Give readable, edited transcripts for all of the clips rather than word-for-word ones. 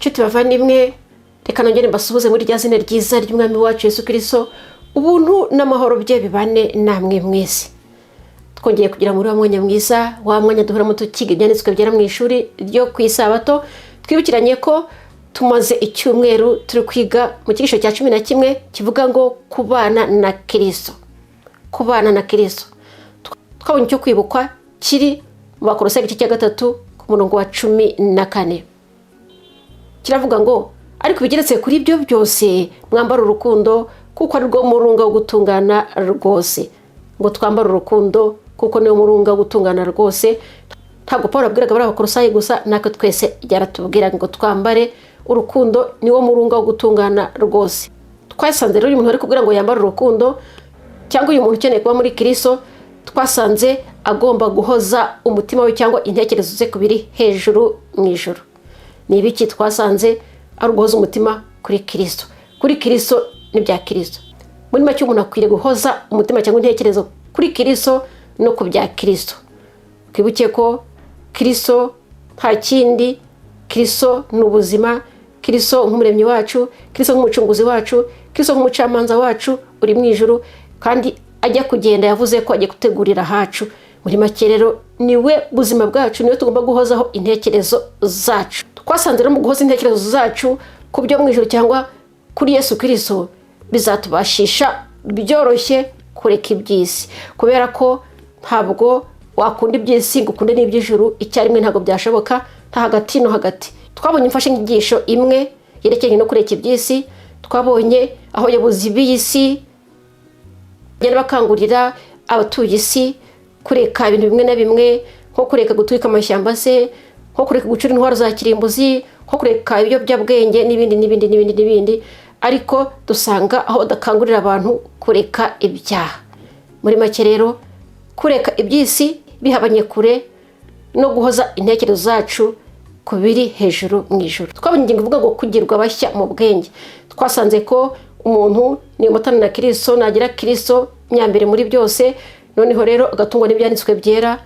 Nshuti bavandimwe, reka nongere mbasuhuze muri rya zina ryiza ry'umwami wacu Yesu Kristo, ubuntu n'amahoro bye bibane namwe mwese. Twongeye kugira muri wa mwanya mwiza, wa mwanya duhoramo tukiga ibyanditswe byera mu ishuri ryo ku isabato. Twibukiranye ko tumaze icyumweru turi kwiga mu cyigisho cya 11 kivuga ngo kubana na Kristo. Kubana na Kristo. Twabonye cyo kwibukwa kiri mu Bakolosayi igice cya 3 ku murongo wa 14. Kiravuga ngo ariko bigeretse kuri ibyo byose mwambara urukundo kuko ari rwo murunga wo gutungana rwose. Ngo twambara urukundo kuko niyo murunga wo gutungana rwose. Ntabwo Paulo abwiraga bari Abakolosayi gusa, nako twese yaratubwira ngo twambare urukundo niwo murunga wo gutungana rwose. Twasanze rero uyu muntu ari kubwira ngo yambare urukundo, cyangwa uyu muntu ukeneye kuba muri Kristo, twasanze agomba guhoza umutima we cyangwa intekerezo ze kubiri hejuru mu ijuru. Ni ibiki twasanze? Ari uguhoza umutima kuri Kristo. Kuri Kristo n'ibya Kristo. Muri make umuntu akwiriye guhoza umutima cyangwa intekerezo kuri Kristo no ku bya Kristo. Twibuke ko Kristo nta kindi, Kristo ni ubuzima, Kristo nk'umuremyi wacu, Kristo nk'umucunguzi wacu, Kristo nk'umucamanza wacu uri mu ijuru, kandi ajya kugenda yavuze ko agiye gutegurira hacu. Muri make rero niwe buzima bwacu, niwe tugomba guhozaho intekerezo zacu. Twasanze rero mu guhoza intekerezo zacu ku byo mu ijuru cyangwa kuri Yesu Kristo, bizatubashisha byoroshye kureka iby'isi, kubera ko ntabwo wakunda iby'isi ngo ukunde n'iby'ijuru icyarimwe, ntabwo byashoboka, nta hagati no hagati. Twabonye imfashanyigisho imwe yerekeranye no kureka iby'isi. Twabonye aho abayobozi b'isi bagenda bakangurira abatuye isi kureka ibintu bimwe na bimwe, nko kureka gutwika amashyamba se, nko kureka gucura intwaro za kirimbuzi, nko kureka ibiyobyabwenge n'ibindi. Ariko dusanga aho dakangurira abantu kureka ibyaha. Muri make rero kureka iby'isi bihabanye kure no guhoza intekerezo zacu ku biri hejuru mu ijuru. Twabonye ingingo ivuga ngo kugirwa bashya mu bwenge. Twasanze ko umuntu ni umutana na Kristo, nagira Kristo nyambere muri byose, noneho rero agatungwa n'ibyanditswe byera,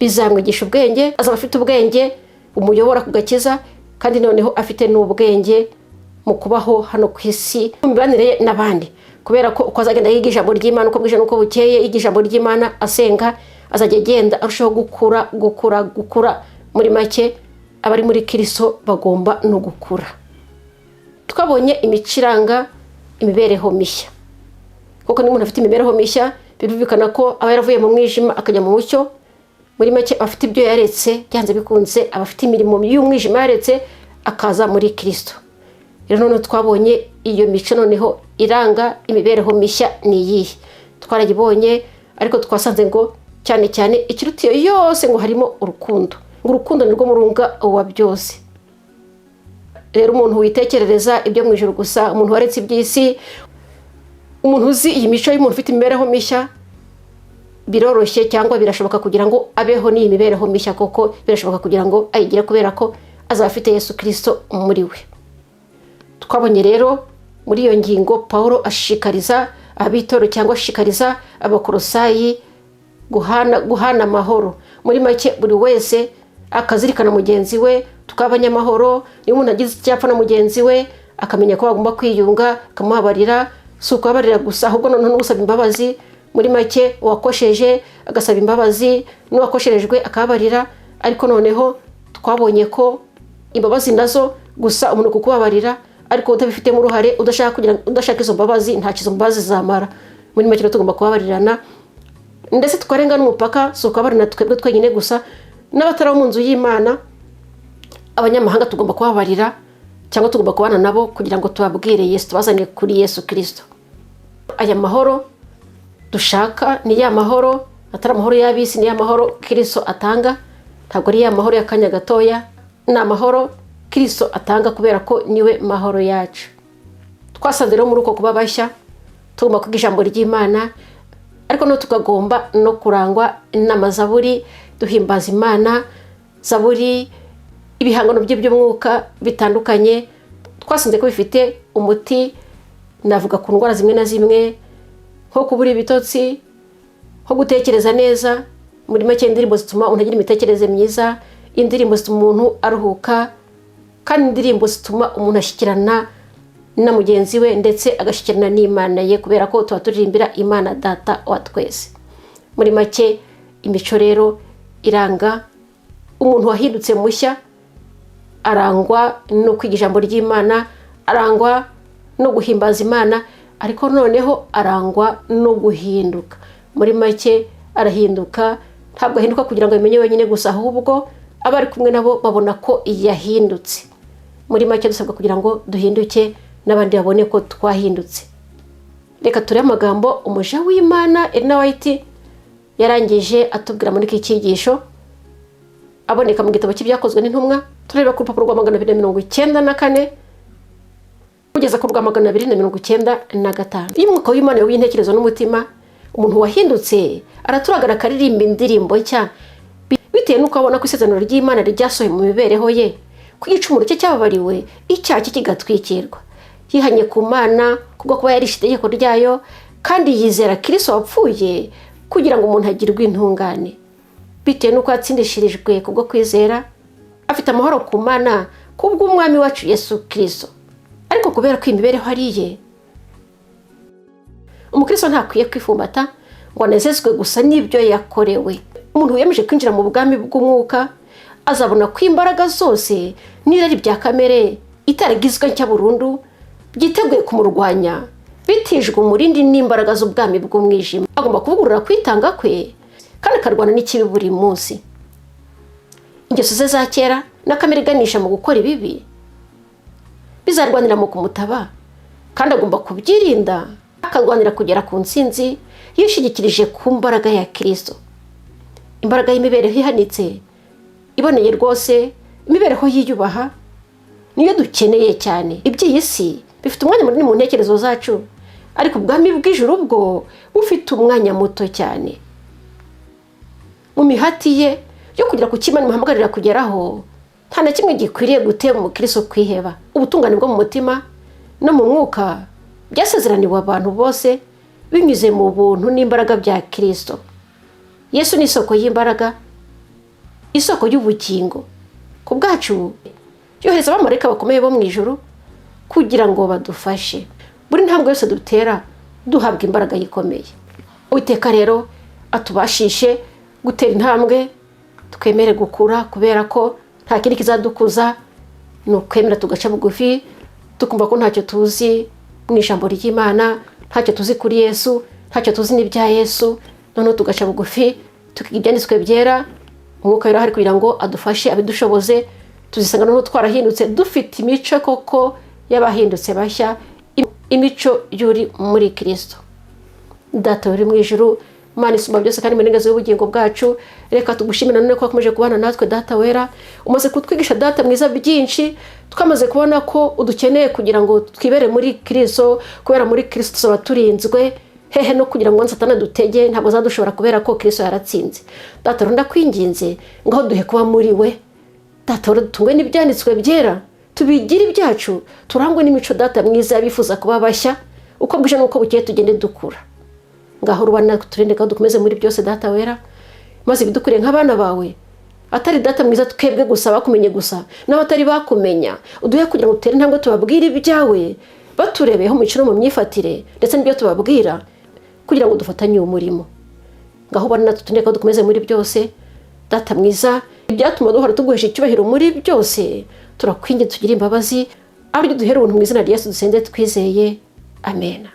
bizamwigisha ubwenge, azaba afite ubwenge umuyobora ku gakiza, kandi noneho afite n'ubwenge mu kubaho hano ku isi mu mibanire n'abandi. Kubera ko uko azagenda yiga ijambo ry'Imana, uko bwije n'uko bukeye, yiga ijambo ry'Imana, asenga, azajya agenda arushaho gukura. Muri make abari muri Kristo bagomba no gukura. Twabonye imiciranga imibereho mishya, kuko ni umuntu afite imibereho mishya, birumvikana ko aba yaravuye mu mwijima akajya mu mucyo. Muri make afite ibyo yaretse, byanze bikunze abafite imirimo y'umwijima yaretse akaza muri Kristo. Rero none twabonye iyo mico noneho iranga imibereho mishya ni iyihe. Twaragibonye, ariko twasanze ngo cyane cyane ikirutiyo yose ngo harimo urukundo. Ngo urukundo nirwo murunga wa byose. Rero umuntu witekerereza ibyo mu ijuru gusa, umuntu waretse iby'isi, umuntu uzi iyi mico y'umuntu ufite imibereho mishya, biroroshye cyangwa birashoboka kugira ngo abeho n'iyi mibereho mishya, koko birashoboka kugira ngo ayigire, kubera ko azaba afite Yesu Kristo muri we. Twabonye rero muri iyo ngingo Paulo ashikariza abitoro cyangwa ashikariza Abakolosayi guhana amahoro. Muri make buri wese akazirikana mugenzi we, tukabanyamahoro. Niyo umuntu agize icyapfa na mugenzi we, akamenya ko bagomba kwiyunga, akamuhabarira. Si ukuhabarira gusa, ahubwo noneho no gusaba imbabazi. Muri make uwakosheje agasaba imbabazi, n'uwakosherejwe akahabarira. Ariko noneho twabonye ko imbabazi nazo gusa umuntu kukubabarira, ariko utabifitemo uruhare, udashaka izo mbabazi, nta kizo mbabazi zamara. Muri make tugomba kubabarirana, ndetse tukarenga n'umupaka. Si ukubabarira twebwe twenyine gusa, n'abatari mu nzu y'Imana, abanyamahanga tugomba kubabarira, cyangwa tugomba kubana nabo kugira ngo tubabwire Yesu, tubazane kuri Yesu Kristo. Aya mahoro dushaka ni ya mahoro atari amahoro y'abisi, ni ya mahoro Kristo atanga. Ntabwo ari ya mahoro y'akanya gatoya, ni amahoro Kristo atanga, kubera ko niwe mahoro yacu. Twasanze rero muri uko kuba bashya tugomba kwiga ijambo ry'Imana, ariko no tukagomba no kurangwa n'amazaburi, duhimbaza Imana, zaburi, ibihangano by'umwuka bitandukanye. Twasanze ko bifite umuti, navuga ku ndwara zimwe na zimwe, nko kubura ibitotsi, nko gutekereza neza. Muri make indirimbo zituma umuntu agira imitekerereze myiza, indirimbo zituma umuntu aruhuka, kandi indirimbo zituma umuntu ashyikirana na mugenzi we ndetse agashyikirana n'Imana ye, kubera ko tuba turirimbira Imana Data wa twese. Muri make imico rero iranga umuntu wahindutse mushya, arangwa no kwiga ijambo ry'Imana, arangwa no guhimbaza Imana, ariko noneho arangwa no guhinduka. Muri make arahinduka, ntabwo ahinduka kugira ngo bimenye wenyine gusa, ahubwo abari kumwe nabo babona ko yahindutse. Muri make dusabwa kugira ngo duhinduke n'abandi babone ko twahindutse. Reka turebe amagambo umuja w'Imana Ellen White yarangije atubwira muri iki cyigisho, aboneka mu gitabo cy'ibyakozwe n'intumwa. Tureba ku rupapuro rwa 294 kugeza ku rwa 295. Iyo umwuka w'Imana w'intekerezo n'umutima, umuntu wahindutse araturagara akaririmba indirimbo nshya, bitewe n'uko abona ko isezerano ry'Imana ryasohoye mu mibereho ye, ko igicumuro cye cyababariwe, icyaha cye kigatwikirwa. Yihanye ku Mana kubwo kuba yarishe itegeko ryayo, kandi yizera Kristo wapfuye kugira ngo umuntu agirwe intungane. Bitewe n'uko yatsindishirijwe kubwo kwizera, afite amahoro ku Mana kubw'umwami wacu Yesu Kristo. Ariko kubera ko imibereho ari iye, umukristo ntakwiye kwifumbata ngo anezezwe gusa n'ibyo yakorewe. Umuntu wiyemeje kwinjira mu bwami bw'umwuka azabona ko imbaraga zose n'irari bya kamere itaragizwe nshya burundu byiteguye kumurwanya, bitijwe umurindi n'imbaraga z'ubwami bw'umwijima. Agomba kuvugurura kwitanga kwe kandi akarwana n'ikibi buri munsi. Ingeso ze za kera na kamere iganisha mu gukora ibibi bizarwanira mu kumutaba, kandi agomba kubyirinda, akarwanira kugera ku ntsinzi yishigikirije ku mbaraga ya Kristo. Imbaraga y'imibereho ihanitse iboneye rwose, imibereho yiyubaha, niyo dukeneye cyane. Iby'iyi si bifite umwanya munini mu ntekerezo zacu, ariko ubwami bw'ijuru bwo bufite umwanya muto cyane. Mu mihati ye yo kugira ku Imana imuhamagarira kugeraho, nta na kimwe gikwiriye gutera umukristo kwiheba. Ubutungane bwo mu mutima no mu mwuka byasezeraniwe abantu bose binyuze mu buntu n'imbaraga bya Kristo. Yesu ni isoko y'imbaraga, isoko y'ubugingo. Ku bwacu yohereza abamarayika bakomeye bo mu ijuru kugira ngo badufashe. Buri ntambwe yose dutera duhabwa imbaraga yikomeye. Uwiteka rero atubashishe gutera intambwe, twemere gukura, kubera ko nta kindi kizadukuza ni ukwemera tugaca bugufi, tukumva ko ntacyo tuzi mu ijambo ry'Imana, ntacyo tuzi kuri Yesu, ntacyo tuzi n'ibya Yesu. Noneho tugaca bugufi, tukiga ibyanditswe byera. Umwuka wera hari kugira ngo adufashe, abidushoboze, tuzisanga noneho twarahindutse, dufite imico koko y'abahindutse bashya, imico yuri muri Kristo. Data uri mu ijuru, Mana isumba byose kandi menengezo y'ubugingo bwacu, reka tugushimira none ko wakomeje kubana natwe Data wera. Umaze kutwigisha Data mwiza byinshi, twamaze kubona ko udukeneye kugira ngo twibere muri Kristo, kubera muri Kristo tuba turinzwe, hehe no kugira ngo Satani dutege ntabwo zadushobora, kubera ko Kristo yaratsinze. Data runda kwinginze ngaho duhe kuba muri we. Data wera dutungwe n'ibyanditswe byera, tubigire ibyacu, turangwe n'imico Data mwiza yabifuza kuba bashya, uko bwije nuko bukeye tugende dukura. Ngaho rubana turinde ko dukomeze muri byose Data wera, maze bidukure nk'abana bawe, atari Data mwiza twebwe gusa bakumenye gusa, n'abatari bakumenya uduhe kugira ngo dutere intambwe tubabwire ibyawe, baturebeho mu mico no mu myifatire ndetse n'ibyo tubabwira, kugira ngo dufatanye umurimo. Ngaho bana turinde ko dukomeze muri byose Data mwiza, ibyatuma duhora tuguhesha icyubahiro muri byose, turakwinginze tugire imbabazi, ari duhere ubuntu mu izina rya Yesu dusenze twizeye, amen.